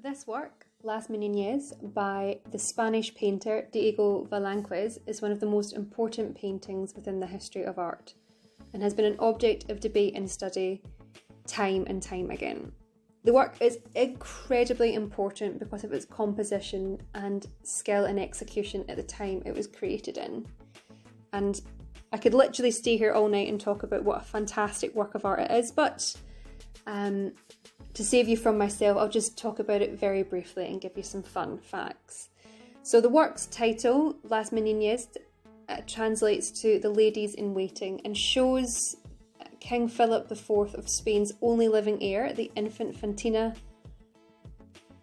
This work, Las Meninas, by the Spanish painter Diego Velazques, is one of the most important paintings within the history of art and has been an object of debate and study time and time again. The work is incredibly important because of its composition and skill and execution at the time it was created in. And I could literally stay here all night and talk about what a fantastic work of art it is, but to save you from myself, I'll just talk about it very briefly and give you some fun facts. So the work's title, Las Meninas, translates to the ladies in waiting and shows King Philip IV of Spain's only living heir, the Infanta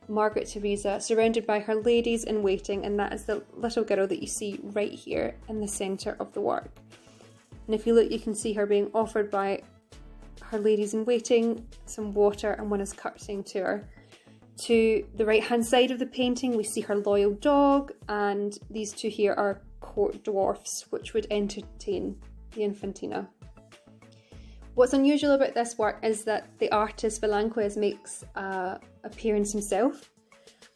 Margaret Theresa, surrounded by her ladies in waiting, and that is the little girl that you see right here in the centre of the work. And if you look, you can see her being offered by her ladies in waiting some water, and one is curtsying to her. To the right hand side of the painting we see her loyal dog, and these two here are court dwarfs which would entertain the Infantina. What's unusual about this work is that the artist Velazques makes an appearance himself,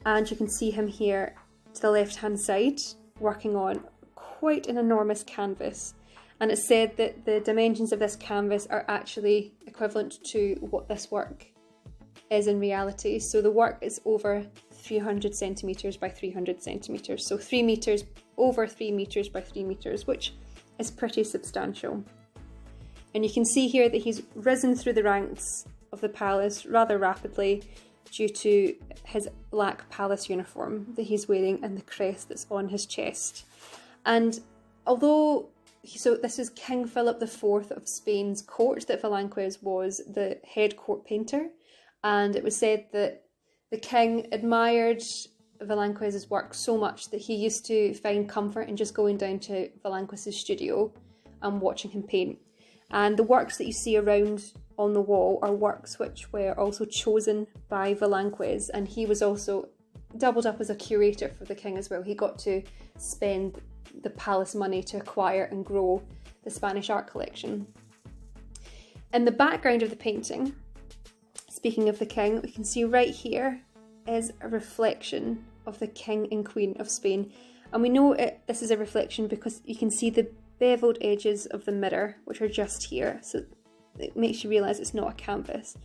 and you can see him here to the left hand side working on quite an enormous canvas. And it's said that the dimensions of this canvas are actually equivalent to what this work is in reality. So the work is over 300 centimetres by 300 centimetres. So 3 metres over 3 metres by 3 metres, which is pretty substantial. And you can see here that he's risen through the ranks of the palace rather rapidly due to his black palace uniform that he's wearing and the crest that's on his chest. And although this is King Philip IV of Spain's court that Velazques was the head court painter, and it was said that the king admired Velazques's work so much that he used to find comfort in just going down to Velazques's studio and watching him paint. And the works that you see around on the wall are works which were also chosen by Velazques, and he was also doubled up as a curator for the king as well. He got to spend the palace money to acquire and grow the Spanish art collection. In the background of the painting, speaking of the king, we can see right here is a reflection of the king and queen of Spain. And we know this is a reflection because you can see the beveled edges of the mirror, which are just here. So it makes you realise it's not a canvas.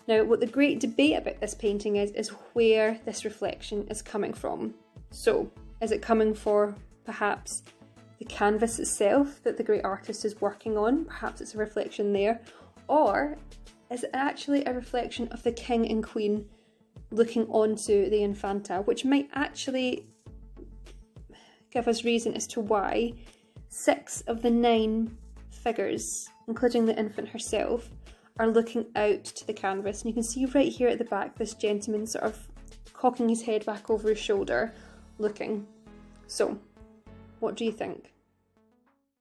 Now, what the great debate about this painting is where this reflection is coming from. So, is it coming for perhaps the canvas itself that the great artist is working on? Perhaps it's a reflection there. Or is it actually a reflection of the king and queen looking onto the Infanta, which might actually give us reason as to why 6 of the 9 figures, including the infant herself, are looking out to the canvas. And you can see right here at the back this gentleman sort of cocking his head back over his shoulder, looking. So, what do you think?